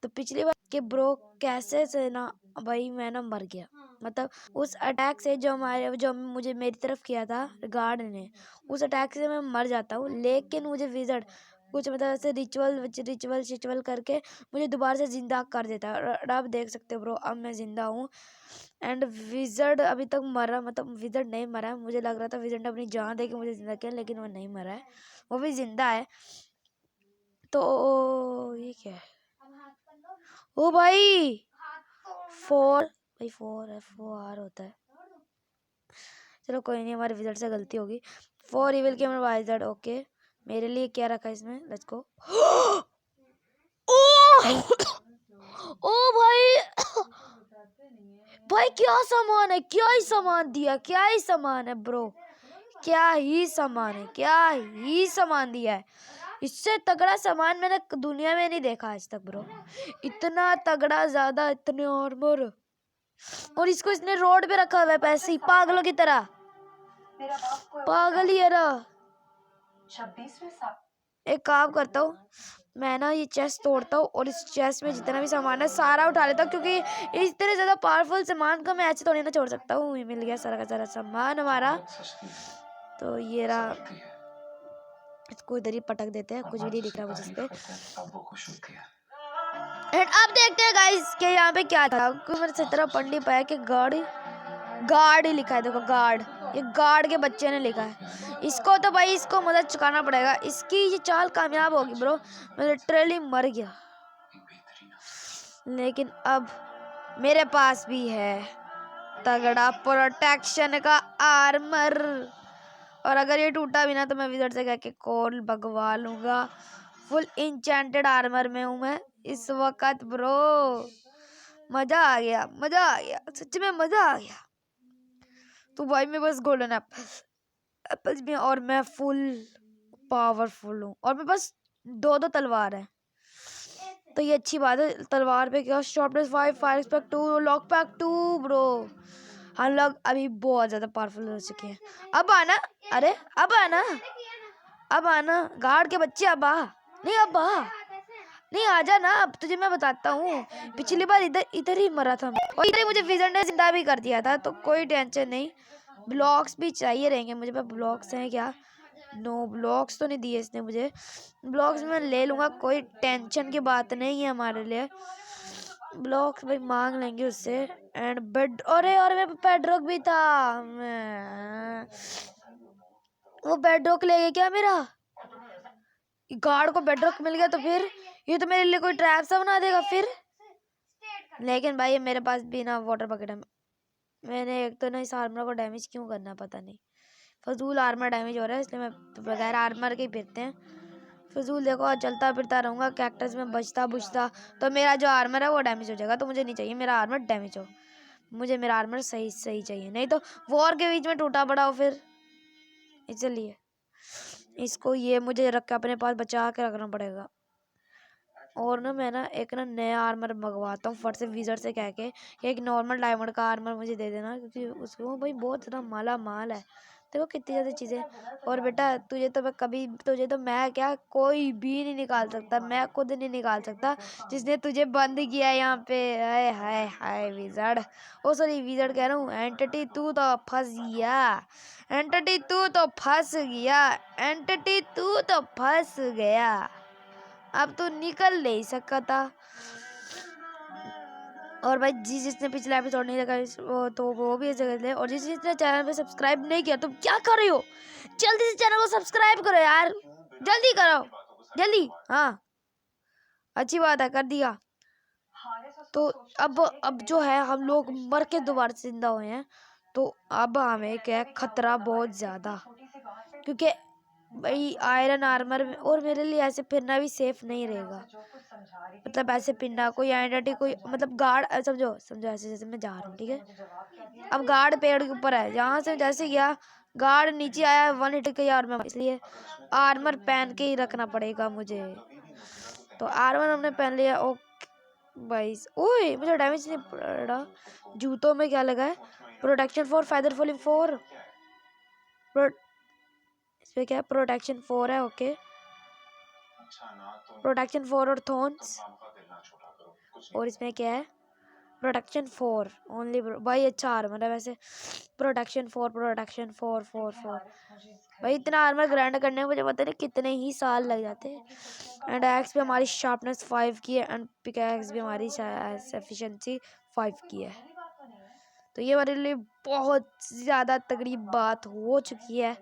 तो पिछली बार के ब्रो कैसे से ना भाई मैं ना मर गया, मतलब उस अटैक से जो मुझे मेरी तरफ किया था गार्ड ने, उस अटैक से मैं मर जाता हूँ। लेकिन मुझे विज़र्ड कुछ मतलब ऐसे रिचुअल करके मुझे दोबारा से जिंदा कर देता है। और अब देख सकते हो ब्रो, अब मैं जिंदा हूँ। एंड विज़र्ड अभी तक मरा, मतलब विज़र्ड नहीं मरा है। मुझे लग रहा था विज़र्ड ने अपनी जान दे के मुझे जिंदा किया, लेकिन वो नहीं मरा है, वो भी जिंदा है। तो ये क्या है? ओ भाई 4 भाई 4 होता है। चलो कोई नहीं, हमारे विज़र्ड से गलती होगी। 4 इविल के मेरे विज़र्ड, ओके। मेरे लिए क्या रखा है इसमें, लेट्स गो। ओ भाई भाई क्या सामान है, क्या ही सामान दिया, क्या ही सामान है ब्रो, क्या ही सामान है, क्या ही सामान दिया है। इससे तगड़ा सामान मैंने दुनिया में नहीं देखा आज तक ब्रो। इतना तगड़ा, ज्यादा, इतने आर्मर, और इसको इसने रोड पे रखा हुआ है पैसे ही पागलों की तरह, पागल ही है ना। एक काम करता हूँ मैं ना, ये चेस्ट तोड़ता हूँ और इस चेस्ट में जितना भी सामान है सारा उठा लेता हूँ, क्योंकि इतने ज्यादा पावरफुल सामान को मैं ऐसे थोड़ी ना छोड़ सकता हूँ। मिल गया सारा का सारा सामान हमारा। तो ये रहा, इसको इधर ही पटक देते हैं, कुछ भी नहीं दिख रहा मुझे इस पे। एंड अब देखते हैं गाइस कि यहाँ पे क्या था, क्योंकि मैंने सही तरह पढ़ नहीं पाया कि गार्ड ही लिखा है। देखो गार्ड, ये गार्ड के बच्चे ने लिखा है। इसको तो भाई इसको मदद चुकाना पड़ेगा, इसकी ये चाल कामयाब होगी ब्रो। मैं लिटरली मर गया, लेकिन अब मेरे पास भी है तगड़ा प्रोटेक्शन का आर्मर, और अगर ये टूटा भी ना तो मैं विज़र्ड से कह के कोल भगवा लूंगा। फुल इंचेंटेड आर्मर में हूँ मैं इस वक्त ब्रो। मजा आ गया, मजा आ गया, सच में मजा आ गया। तो भाई मैं बस गोल्डन एप्पल्स में, और मैं फुल पावरफुल हूँ, और मेरे पास 2 तलवार है, तो ये अच्छी बात है। तलवार पे क्या, sharpness 5, fire aspect 2, knockback 2 bro. हम लोग अभी बहुत ज्यादा पावरफुल हो चुके हैं। अब आना, अरे अब आना, अब आना गार्ड के बच्चे, अब आ, नहीं अब आ, नहीं आजा ना, अब तुझे मैं बताता हूँ। पिछली बार इधर इधर ही मरा था मैं, और इधर ही मुझे विज़र्ड ने जिंदा भी कर दिया था, तो कोई टेंशन नहीं। ब्लॉक्स भी चाहिए रहेंगे मुझे, पर ब्लॉक्स हैं क्या? नो, ब्लॉक्स तो नहीं दिए इसने मुझे। ब्लॉक्स मैं ले लूंगा, कोई टेंशन की बात नहीं है हमारे लिए। ब्लॉक्स भाई मांग लेंगे उससे। एंड बेड, अरे और मेरे बेडरॉक भी था, वो बेडरॉक ले गया क्या मेरा? गार्ड को बेडरॉक मिल गया तो फिर ये तो मेरे लिए कोई ट्रैप सा बना देगा फिर। लेकिन भाई मेरे पास भी ना वाटर बकेट है। मैंने एक तो ना इस आर्मर को डैमेज क्यों करना पता नहीं, फजूल आर्मर डैमेज हो रहा है, इसलिए मैं बगैर आर्मर के ही फिरते हैं। फजूल देखो, चलता फिरता रहूंगा कैक्टस में बचता बुझता, तो मेरा जो आर्मर है वो डैमेज हो जाएगा। तो मुझे नहीं चाहिए मेरा आर्मर डैमेज हो, मुझे मेरा आर्मर सही सही चाहिए, नहीं तो वॉर के बीच में टूटा पड़ा हो फिर। इसलिए इसको ये मुझे रख के अपने पास बचा के रखना पड़ेगा। और ना मैं ना एक ना नया आर्मर मंगवाता हूँ फट से विज़र्ड से कह के कि एक नॉर्मल डायमंड का आर्मर मुझे दे देना, क्योंकि उसको भाई बहुत ज़्यादा माला माल है। देखो कितनी ज़्यादा चीज़ें। और बेटा तुझे तो मैं क्या, कोई भी नहीं निकाल सकता, मैं खुद नहीं निकाल सकता जिसने तुझे बंद किया है यहाँ पे। हाय हाय हाय विज़र्ड, ओ सॉरी विज़र्ड कह रहा हूँ, एंटिटी तू तो फंस गया, एंटिटी तू तो फंस गया, एंटिटी तू तो फंस गया, अब तो निकल नहीं सकता। और भाई जिसने पिछला एपिसोड नहीं देखा वो भी ऐसे कर ले, और जिसने चैनल पे सब्सक्राइब नहीं किया तो क्या कर रहे हो, जल्दी से चैनल को सब्सक्राइब करो यार, जल्दी करो जल्दी। हाँ अच्छी बात है, कर दिया। तो अब जो है हम लोग मर के दोबारा जिंदा हुए हैं, तो अब हमें क्या खतरा बहुत ज्यादा, क्योंकि भाई आयरन आर्मर में, और मेरे लिए ऐसे फिरना भी सेफ नहीं रहेगा। मतलब ऐसे फिरना कोई आइडेंटिटी कोई मतलब गार्ड, समझो समझो ऐसे जैसे मैं जा रहा हूँ, ठीक है। अब गार्ड पेड़ के ऊपर है, जहाँ से जैसे गया गार्ड नीचे आया, 1 हिट के आर्मर, इसलिए आर्मर पहन के ही रखना पड़ेगा मुझे। तो आर्मर हमने पहन लिया। ओ भाई ओए मुझे डैमेज नहीं पड़ा। जूतों में क्या लगा है, प्रोटेक्शन 4, फेदर फॉलिंग 4, इसमें क्या प्रोटेक्शन 4 है, ओके। प्रोटेक्शन 4 और थॉर्न्स, और इसमें क्या है, प्रोटेक्शन 4 ओनली भाई। अच्छा आर्मर है वैसे, प्रोटेक्शन 4 प्रोटेक्शन 4 4 4 भाई। इतना आर्मर ग्राइंड करने में मुझे पता नहीं कितने ही साल लग जाते हैं। एंड एक्स भी हमारी शार्पनेस 5 की है, एंड पिकैक्स भी हमारी एफिशिएंसी 5 की है। तो ये हमारे लिए बहुत ज़्यादा तगड़ी बात हो चुकी है।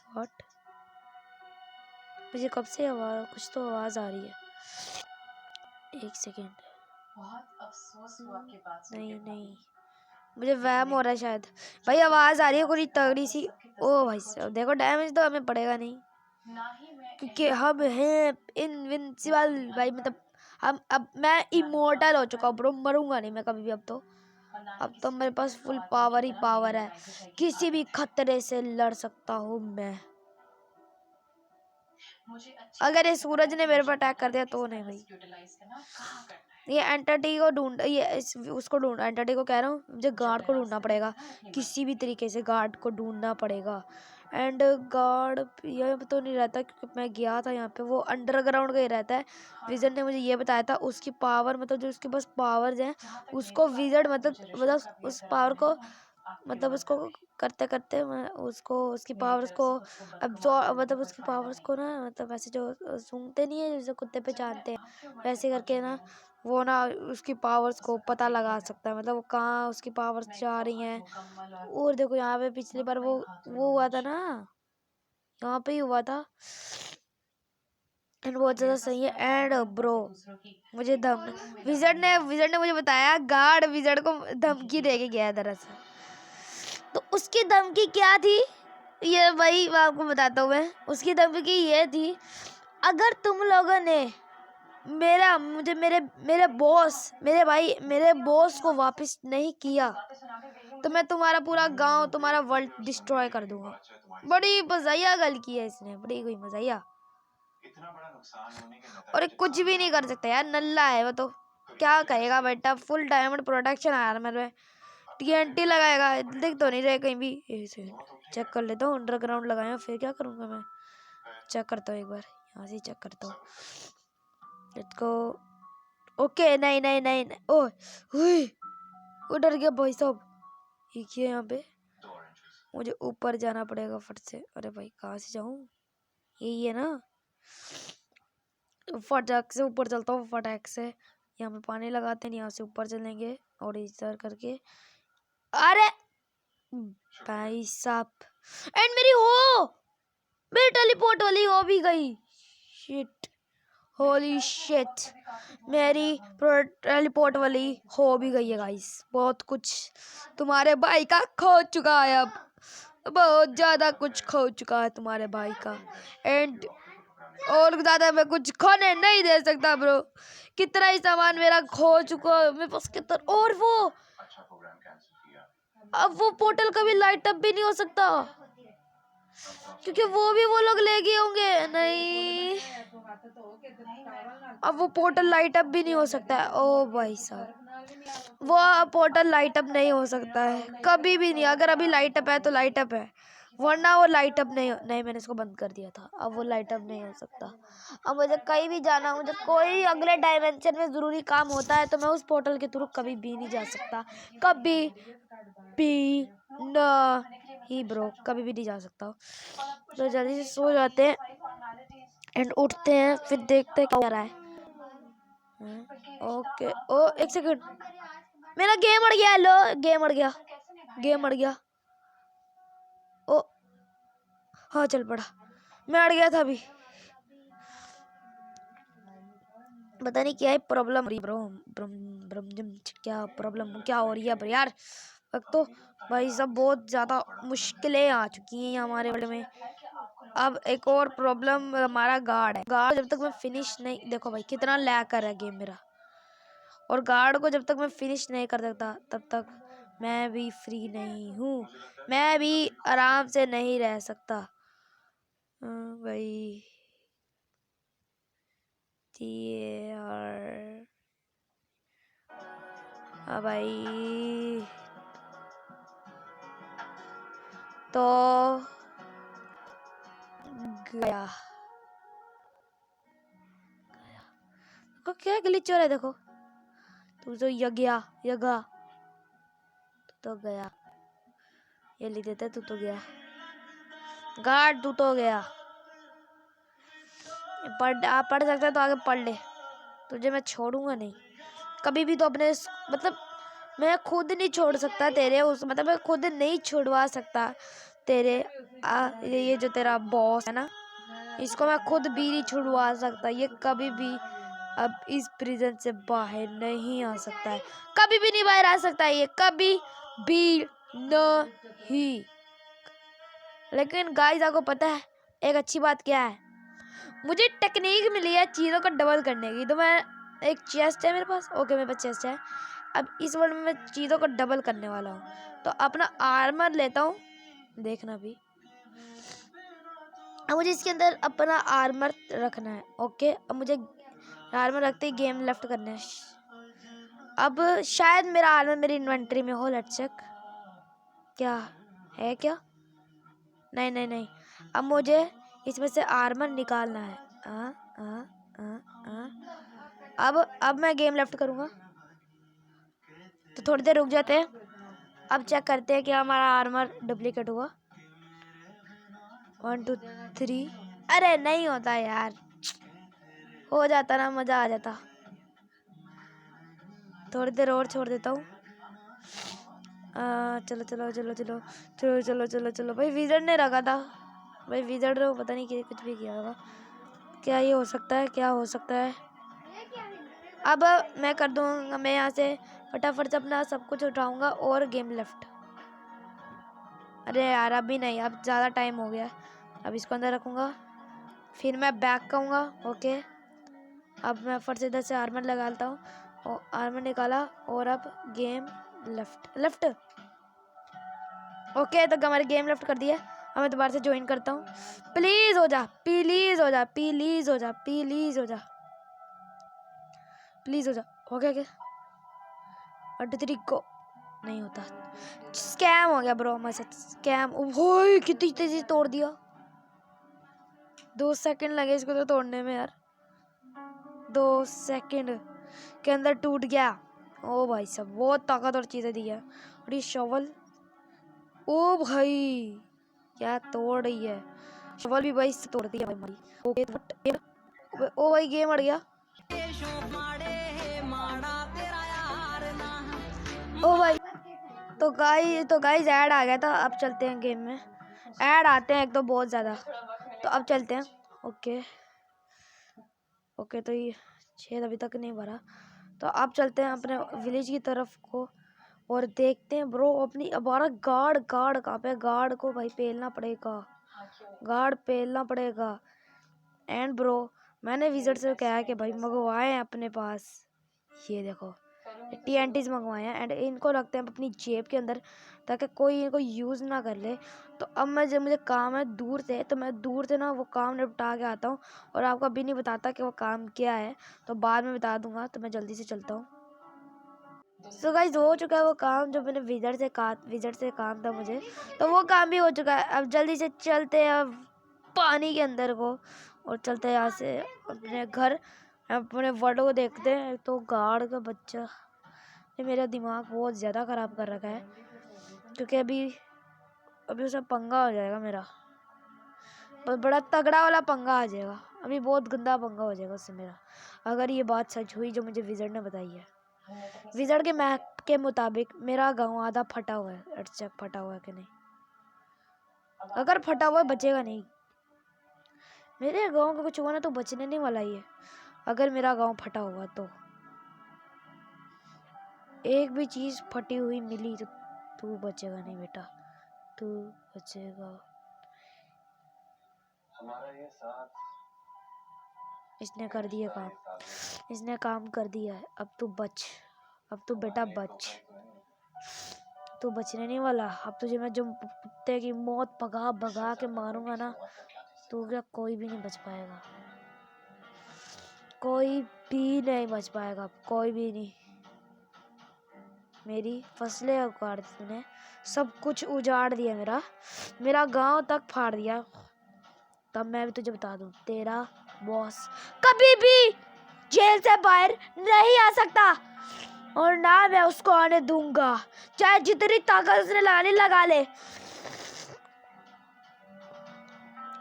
व्हाट, मुझे कब से आवाज़, कुछ तो आवाज़ आ रही है। एक सेकेंड, नहीं नहीं, मुझे वहम हो रहा है शायद। भाई आवाज़ आ रही है कोई तगड़ी सी। ओ भाई साहब देखो, डैमेज तो हमें पड़ेगा नहीं क्योंकि हम हैं इनविंसिबल भाई। मतलब हम, अब मैं इमोर्टल हो चुका हूँ ब्रो, मरूंगा नहीं मैं कभी भी। अब तो मेरे पास फुल पावर ही पावर है, किसी भी खतरे से लड़ सकता हूँ मैं। अगर ये सूरज ने मेरे पर अटैक कर दिया तो नहीं भाई। ये एंटिटी को ढूंढ, उसको ढूंढ, एंटिटी को कह रहा हूँ, मुझे गार्ड को ढूंढना पड़ेगा किसी भी तरीके से, गार्ड को ढूंढना पड़ेगा। एंड गार्ड ये तो नहीं रहता क्योंकि मैं गया था यहाँ पे, वो अंडरग्राउंड का ही रहता है। विजन ने मुझे ये बताया था, उसकी पावर मतलब जो उसके पास पावर्स हैं उसको विजन मतलब उस पावर को मतलब उसको करते करते मैं उसको, उसकी पावर्स को अब्सॉर्ब, मतलब उसकी पावर्स को ना, मतलब वैसे जो सूंघते नहीं है जैसे कुत्ते पे चाटते हैं, वैसे करके ना वो ना उसकी पावर्स को पता लगा सकता है, मतलब वो कहाँ उसकी पावर्स जा रही हैं। और देखो यहाँ पे पिछली बार वो हुआ था ना, यहाँ पे ही हुआ था। एंड बहुत ज़्यादा सही है। एंड ब्रो मुझे विजर्ड ने मुझे बताया, गार्ड विजर्ड को धमकी दे के गया है दरअसल। तो उसकी धमकी क्या थी, ये वही मैं आपको बताता हूँ। मैं उसकी धमकी ये थी, अगर तुम लोगों ने मुझे मेरे बॉस को वापस नहीं किया तो मैं तुम्हारा पूरा गांव, तुम्हारा वर्ल्ड डिस्ट्रॉय कर दूंगा। बड़ी मज़ाहिया गल की है इसने, बड़ी कोई मज़ाहिया। और कुछ भी नहीं कर सकता यार, नल्ला है वो तो। क्या कहेगा बेटा, फुल डायमंड प्रोटेक्शन आया मेरे, टीएनटी लगाएगा, दिख तो नहीं रहे कहीं भी। चेक कर लेता हूँ, अंडरग्राउंड लगाया फिर क्या करूँगा मैं। चेक करता हूँ एक बार, यहाँ से चेक करता हूँ। Let's go. ओके नहीं नहीं नहीं, नहीं। ओह वो डर गया भाई साहब। ये क्या यहाँ पे, मुझे ऊपर जाना पड़ेगा फट से। अरे भाई कहाँ से जाऊँ, यही है ना, फटाक से ऊपर चलता हूँ फटाक से। यहाँ पे पानी लगाते हैं, यहाँ से ऊपर चलेंगे और इधर करके। अरे भाई साहब, एंड मेरी टेलीपोर्ट वाली हो भी गई। शिट, होली शिट, मेरी टेलीपोर्ट वाली हो भी गई है गाइस। बहुत कुछ तुम्हारे भाई का खो चुका है, अब बहुत ज्यादा कुछ खो चुका है तुम्हारे भाई का। एंड और ज्यादा मैं कुछ खोने नहीं दे सकता ब्रो, कितना ही सामान मेरा खो चुका है मेरे पास कितना। और वो अब वो पोर्टल कभी लाइट अप भी नहीं हो सकता क्योंकि वो लोग ले गए होंगे। नहीं, अब वो पोर्टल लाइट अप भी नहीं हो सकता है। ओ भाई साहब, वो पोर्टल लाइट अप नहीं हो सकता है कभी भी नहीं। अगर अभी लाइट अप है तो लाइट अप है, वरना वो लाइट अप नहीं मैंने इसको बंद कर दिया था, अब वो लाइट अप नहीं हो सकता। अब मुझे कहीं भी जाना, मुझे कोई अगले डायमेंशन में ज़रूरी काम होता है तो मैं उस पोर्टल के थ्रू कभी भी नहीं जा सकता, कभी भी नहीं ब्रो, कभी भी नहीं जा सकता। तो जल्दी से सो जाते हैं एंड उठते हैं, फिर देखते हैं क्या हो रहा है। ओके, ओ एक सेकंड, मेरा गेम अड़ गया। लो गेम अड़ गया, गेम अड़ गया। ओ हाँ चल पड़ा, मैं अड़ गया था अभी। पता नहीं क्या है प्रॉब्लम ब्रो, क्या प्रॉब्लम क्या हो रही है यार। अब तो भाई सब बहुत ज़्यादा मुश्किलें आ चुकी हैं हमारे वर्ल्ड में। अब एक और प्रॉब्लम हमारा गार्ड है। गार्ड जब तक मैं फिनिश नहीं, देखो भाई कितना लैग कर रहा है गेम मेरा, और गार्ड को जब तक मैं फिनिश नहीं कर देता तब तक मैं भी फ्री नहीं हूँ, मैं भी आराम से नहीं रह सकता। भाई यार, हाँ भाई तो गया। देखो क्या ग्लिच हो रहा है, देखो तू तो यज्ञा यगा तो गया, ये लिख देते तू तो गया गार्ड, तू तो गया। पढ़, आप पढ़ सकते हैं तो आगे पढ़ ले, तुझे मैं छोड़ूंगा नहीं कभी भी। तो अपने मतलब मैं खुद नहीं छोड़ सकता तेरे उस, मतलब मैं खुद नहीं छुड़वा सकता तेरे ये जो तेरा बॉस है ना, इसको मैं खुद भी नहीं छुड़वा सकता। ये कभी भी अब इस प्रिजन से बाहर नहीं आ सकता है, कभी भी नहीं बाहर आ सकता है ये, कभी भी नहीं। लेकिन गाइस आपको पता है एक अच्छी बात क्या है, मुझे टेक्निक मिली है चीज़ों को डबल करने की। तो मैं एक चेस्ट है मेरे पास, ओके मेरे पास चेस्ट है। अब इस वर्ल्ड में मैं चीज़ों को डबल करने वाला हूँ, तो अपना आर्मर लेता हूँ, देखना भी। अब मुझे इसके अंदर अपना आर्मर रखना है, ओके। अब मुझे आर्मर रखते ही गेम लेफ्ट करना है। अब शायद मेरा आर्मर मेरी इन्वेंटरी में हो, लेट्स चेक। क्या है, क्या? नहीं नहीं नहीं, अब मुझे इसमें से आर्मर निकालना है। अब मैं गेम लेफ्ट करूँगा, तो थोड़ी देर रुक जाते हैं। अब चेक करते हैं कि हमारा आर्मर डुप्लीकेट हुआ। 1 2 3, अरे नहीं होता यार, हो जाता ना मज़ा आ जाता। थोड़ी देर और छोड़ देता हूँ। चलो चलो चलो चलो चलो चलो चलो चलो भाई, विज़र्ड ने रखा था भाई, विज़र्ड ने पता नहीं कि कुछ भी किया होगा। क्या ये हो सकता है, क्या हो सकता है? अब मैं कर दूँगा, मैं यहाँ से फटाफट से अपना सब कुछ उठाऊँगा और गेम लेफ्ट। अरे यार अभी नहीं, अब ज़्यादा टाइम हो गया। अब इसको अंदर रखूँगा, फिर मैं बैक कहूँगा, ओके। अब मैं फट से इधर से आर्मर लगाता हूँ, और आर्मर निकाला, और अब गेम लेफ्ट लेफ्ट, ओके। तो हमारे गेम लेफ्ट कर दिया। अब मैं दोबारा से ज्वाइन करता हूँ। प्लीज़ हो जा, प्लीज़ हो जा, प्लीज़ हो जा, प्लीज़ हो जा, प्लीज़ हो जा, हो गया क्या? 1 2 3 को नहीं होता, स्कैम हो गया ब्रो हमारे साथ, स्कैम। ओह कितनी तेजी तोड़ दिया, 2 सेकंड लगे इसको तो तोड़ने में यार, 2 सेकंड के अंदर टूट गया। ओ भाई साहब बहुत ताकतवर चीज़ें दी है। और ये शॉवल, ओ भाई क्या तोड़ रही है, शॉवल भी भाई तोड़ती है हमारी। ओके ओ भाई गेम अड़ गया। ओ भाई तो गाइस ऐड आ गया था। अब चलते हैं गेम में, ऐड आते हैं एक तो बहुत ज़्यादा, तो अब चलते हैं। ओके ओके, तो ये 6 अभी तक नहीं भरा, तो अब चलते हैं अपने विलेज की तरफ को और देखते हैं ब्रो अपनी। हमारा गार्ड कहाँ पे? गार्ड को भाई पेलना पड़ेगा, गार्ड पेलना पड़ेगा। एंड ब्रो मैंने विजिट से कहा है कि भाई मंगवाए हैं अपने पास, ये देखो TNTs मंगवाए हैं, एंड इनको रखते हैं अपनी जेब के अंदर ताकि कोई इनको यूज़ ना कर ले। तो अब मैं जब मुझे काम है दूर से, तो मैं दूर से ना वो काम निपटा के आता हूँ, और आपको अभी नहीं बताता कि वो काम क्या है, तो बाद में बता दूंगा। तो मैं जल्दी से चलता हूँ। सो गाइस हो चुका है वो काम जो मैंने विज़र्ड से काम था मुझे, तो वो काम भी हो चुका है। अब जल्दी से चलते हैं अब पानी के अंदर को, और चलते हैं यहाँ से अपने घर, अपने वर्ड को देखते हैं। तो गार्ड का बच्चा ये मेरा दिमाग बहुत ज़्यादा ख़राब कर रखा है, क्योंकि अभी उसका पंगा हो जाएगा मेरा, बड़ा तगड़ा वाला पंगा आ जाएगा। अभी बहुत गंदा पंगा हो जाएगा उससे मेरा, अगर ये बात सच हुई जो मुझे विज़र्ड ने बताई है। विज़र्ड के मैप के मुताबिक मेरा गांव आधा फटा हुआ है। लेट्स चेक फटा हुआ है कि नहीं, अगर फटा हुआ है बचेगा नहीं। मेरे गांव का कुछ हुआ ना तो बचने नहीं वाला ही है, अगर मेरा गांव फटा हुआ तो। एक भी चीज़ फटी हुई मिली तो तू बचेगा नहीं बेटा, तू बचेगा। इसने कर दिया काम, इसने काम कर दिया है। अब तू बच, अब तू बेटा बच, तू बचने नहीं वाला। अब तुझे मैं जो कुत्ते की मौत भगा भगा के मारूंगा ना, तो क्या कोई भी नहीं बच पाएगा, कोई भी नहीं बच पाएगा, कोई भी नहीं। मेरी फसलें उखाड़ दी तूने, सब कुछ उजाड़ दिया, मेरा गांव तक फाड़ दिया। तब मैं भी तुझे बता दूं, तेरा बॉस कभी भी जेल से बाहर नहीं आ सकता और ना मैं उसको आने दूंगा, चाहे जितनी ताकत उसने लगानी लगा ले।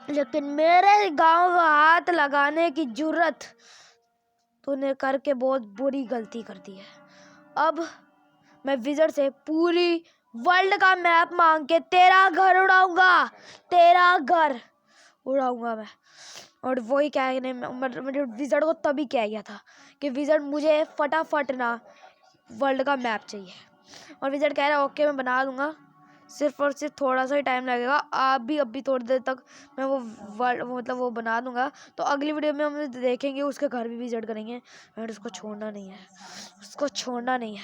लेकिन मेरे गांव का हाथ लगाने की जुर्रत तूने करके बहुत बुरी गलती कर दी है। अब मैं विज़र्ड से पूरी वर्ल्ड का मैप मांग के तेरा घर उड़ाऊंगा, तेरा घर उड़ाऊंगा मैं। और वही कहने मैंने विज़र्ड को तभी कह गया था कि विज़र्ड मुझे फटाफट ना वर्ल्ड का मैप चाहिए। और विज़र्ड कह रहा है ओके मैं बना दूंगा, सिर्फ और सिर्फ थोड़ा सा ही टाइम लगेगा। आप भी अभी थोड़ी देर तक मैं वो मतलब वो बना दूंगा। तो अगली वीडियो में हम देखेंगे, उसके घर भी विजिट करेंगे। और उसको छोड़ना नहीं है, उसको छोड़ना नहीं है।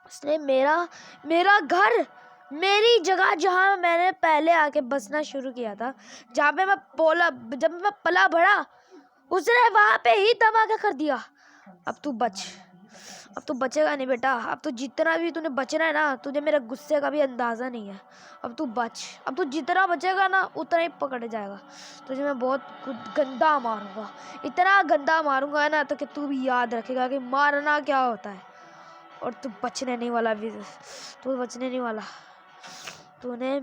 उसने मेरा घर, मेरी जगह जहाँ मैंने पहले आके बसना शुरू किया था, जहाँ पे जब मैं पला बड़ा, उसने वहाँ पे ही धमाका कर दिया। अब तू बच, अब तू बचेगा नहीं बेटा। अब तू जितना भी तूने बचना है ना, तुझे मेरे गुस्से का भी अंदाज़ा नहीं है। अब तू बच, अब तू जितना बचेगा ना उतना ही पकड़ जाएगा। तुझे मैं बहुत गंदा मारूंगा, इतना गंदा मारूंगा ना तो कि तू भी याद रखेगा कि मारना क्या होता है। और तू बचने नहीं वाला भी, तू बचने नहीं वाला। तूने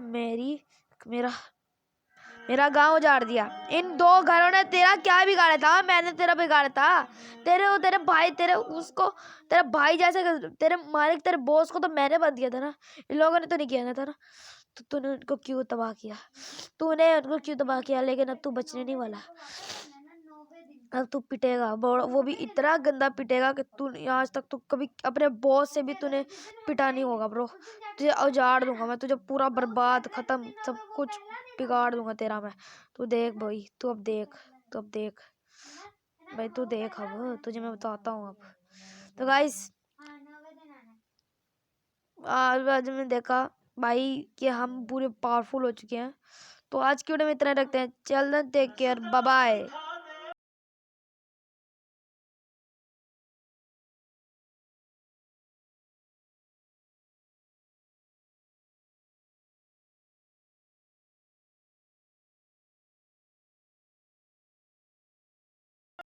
मेरा गांव उजाड़ दिया। इन दो घरों ने तेरा क्या बिगाड़ा था? मैंने तेरा बिगाड़ा था। तेरे भाई, तेरा भाई जैसे तेरे मालिक, तेरे बॉस को तो मैंने बंद किया था ना, इन लोगों ने तो नहीं किया था ना। तो तूने उनको क्यों तबाह किया? लेकिन अब तू बचने नहीं वाला। अब तू पिटेगा, वो भी इतना गंदा पिटेगा कि तू आज तक तू कभी अपने बॉस से भी तूने पिटा नहीं होगा ब्रो। तुझे उजाड़ दूंगा मैं, तुझे पूरा बर्बाद, खत्म, सब कुछ बिगाड़ दूंगा तेरा मैं। तू देख भाई, तू अब देख भाई, तू देख अब तुझे मैं बताता हूँ अब। तो गाइस आज मैंने देखा भाई कि हम पूरे पावरफुल हो चुके हैं। तो आज की वीडियो में इतना रखते हैं। चल टेक केयर, बाय बाय।